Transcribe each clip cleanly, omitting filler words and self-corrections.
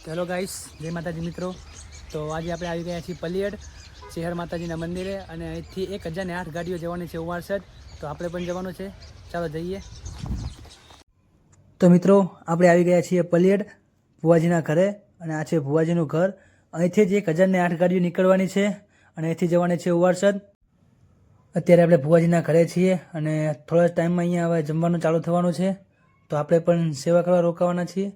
Hello guys, જય માતાજી મિત્રો. તો આજે આપણે આવી ગયા છીએ પલિયડ શહેર માતાજીના મંદિરે અને અહીંથી 1008 ગાડીઓ જવાની છે ઉવારસદ. તો આપણે પણ જવાનું છે, ચાલો જઈએ. તો મિત્રો આપણે આવી ગયા છીએ પલિયડ ભુવાજીના ઘરે અને આ છે ભુવાજીનું ઘર. અહીંથી જ 1008 ગાડીઓ નીકળવાની છે અને અહીંથી જવાની છે ઉવારસદ. અત્યારે આપણે ભુવાજીના ઘરે છીએ અને થોડા ટાઈમમાં અહીંયા હવે જમવાનું ચાલુ થવાનું છે, તો આપણે પણ સેવા કરવા રોકાવાના છીએ.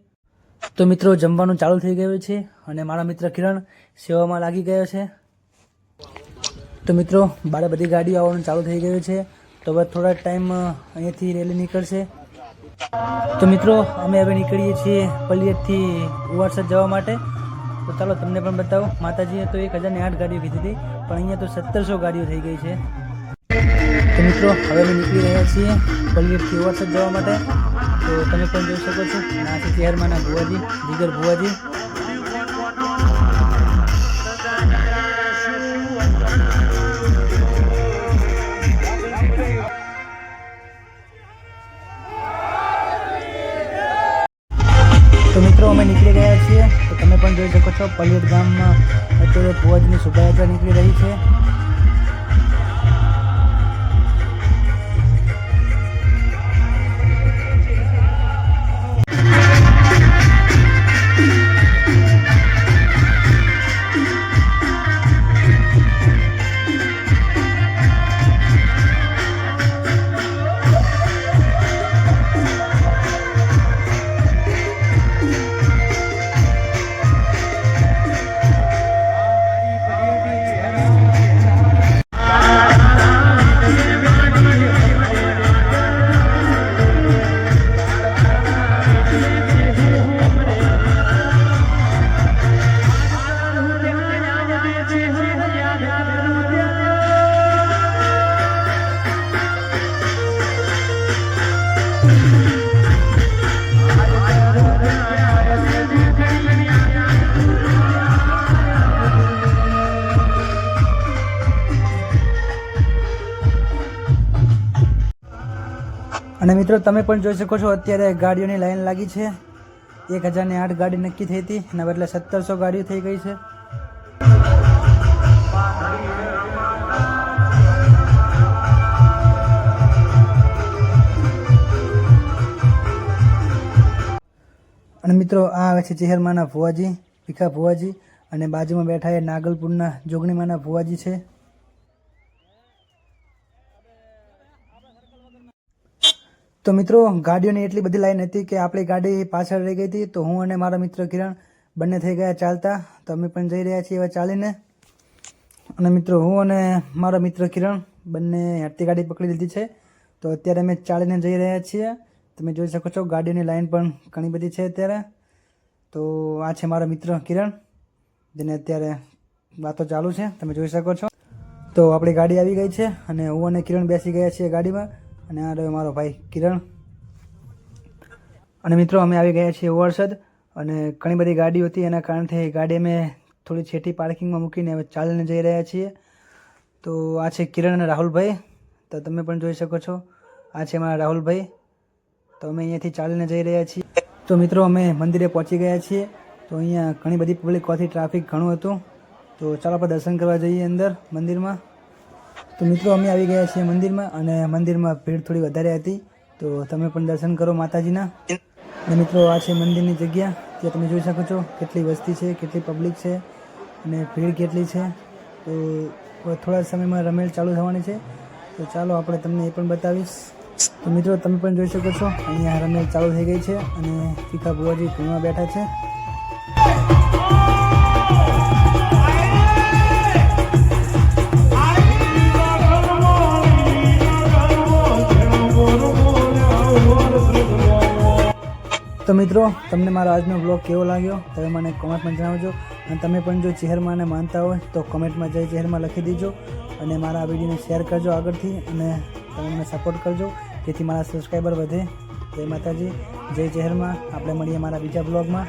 તો મિત્રો જમવાનું ચાલુ થઈ ગયું છે અને મારા મિત્ર કિરણ સેવામાં લાગી ગયો છે. તો મિત્રો બારે બધી ગાડીઓ આવવાનું ચાલુ થઈ ગયું છે, તો હવે થોડા ટાઈમ અહીંયાથી રેલી નીકળશે. તો મિત્રો અમે હવે નીકળીએ છીએ પલિયડથી ઉવારસદ જવા માટે. તો ચાલો તમને પણ બતાવો. માતાજીએ તો 1008 ગાડીઓ કીધી હતી, પણ અહીંયા તો 1700 ગાડીઓ થઈ ગઈ છે. તો મિત્રો હવે અમે નીકળી રહ્યા છીએ પલિયડથી ઉવારસદ જવા માટે. તો તમે પણ જોઈ શકો છો, આ છે શહેરમાંના ભુવાજી, જીગર ભુવાજી. તો મિત્રો અમે નીકળી ગયા છીએ. તો તમે પણ જોઈ શકો છો પલિયડ ગામમાં અત્યારે ભુવાજીની શોભાયાત્રા નીકળી રહી છે. અને મિત્રો તમે પણ જોઈ શકો છો અત્યારે ગાડીઓની લાઈન લાગી છે. 1008 ગાડી નક્કી થઈ હતી એના બદલે 1700 ગાડીઓ થઈ ગઈ છે. અને મિત્રો આ આવે છે ચહેરમાંના ભુવાજી, ભીખા ભુવાજી, અને બાજુમાં બેઠા એ નાગલપુરના જોગણીમાંના ભુવાજી છે. તો મિત્રો ગાડીઓની એટલી બધી લાઈન હતી કે આપણી ગાડી પાછળ રહી ગઈ હતી. તો હું અને મારા મિત્ર કિરણ બંને થઈ ગયા ચાલતા. તો અમે પણ જઈ રહ્યા છીએ હવે ચાલીને. અને મિત્રો હું અને મારા મિત્ર કિરણ બંને હાથથી ગાડી પકડી લીધી છે. તો અત્યારે અમે ચાલીને જઈ રહ્યા છીએ. તમે જોઈ શકો છો ગાડીઓની લાઈન પણ ઘણી બધી છે અત્યારે. તો આ છે મારા મિત્ર કિરણ, જેને અત્યારે વાતો ચાલુ છે, તમે જોઈ શકો છો. તો આપણી ગાડી આવી ગઈ છે અને હું અને કિરણ બેસી ગયા છીએ ગાડીમાં. અને આ રહ્યો મારો ભાઈ કિરણ. અને મિત્રો અમે આવી ગયા છીએ ઉવારસદ અને ઘણી બધી ગાડીઓ હતી, એના કારણથી ગાડી અમે થોડી છેટી પાર્કિંગમાં મૂકીને હવે ચાલીને જઈ રહ્યા છીએ. તો આ છે કિરણ અને રાહુલભાઈ. તો તમે પણ જોઈ શકો છો, આ છે મારા રાહુલભાઈ. તો અમે અહીંયાથી ચાલીને જઈ રહ્યા છીએ. તો મિત્રો અમે મંદિરે પહોંચી ગયા છીએ. તો અહીંયા ઘણી બધી પબ્લિક હોવાથી ટ્રાફિક ઘણું હતું. તો ચાલો આપણે દર્શન કરવા જઈએ અંદર મંદિરમાં. તો મિત્રો અમે આવી ગયા છીએ મંદિરમાં અને મંદિરમાં ભીડ થોડી વધારે હતી. તો તમે પણ દર્શન કરો માતાજીના. અને મિત્રો આ છે મંદિરની જગ્યા, ત્યાં તમે જોઈ શકો છો કેટલી વસ્તી છે, કેટલી પબ્લિક છે અને ભીડ કેટલી છે. તો થોડા સમયમાં રમેલ ચાલુ થવાની છે. તો ચાલો આપણે તમને એ પણ બતાવીશ. તો મિત્રો તમે પણ જોઈ શકો છો અહીંયા રમેલ ચાલુ થઈ ગઈ છે અને ભીખા ભુવાજી ધૂણમાં બેઠા છે. તો મિત્રો તમને મારો આજનો બ્લોગ કેવો લાગ્યો તમે મને કોમેન્ટમાં જણાવજો. અને તમે પણ જો ચહેરમાંને માનતા હોય તો કોમેન્ટમાં જઈ ચહેરમાં લખી દેજો અને મારા વિડીયોને શેર કરજો આગળથી અને તમે મને સપોર્ટ કરજો જેથી મારા સબસ્ક્રાઈબર વધે. જય માતાજી, જય ચહેરમાં. આપણે મળીએ મારા બીજા બ્લોગમાં.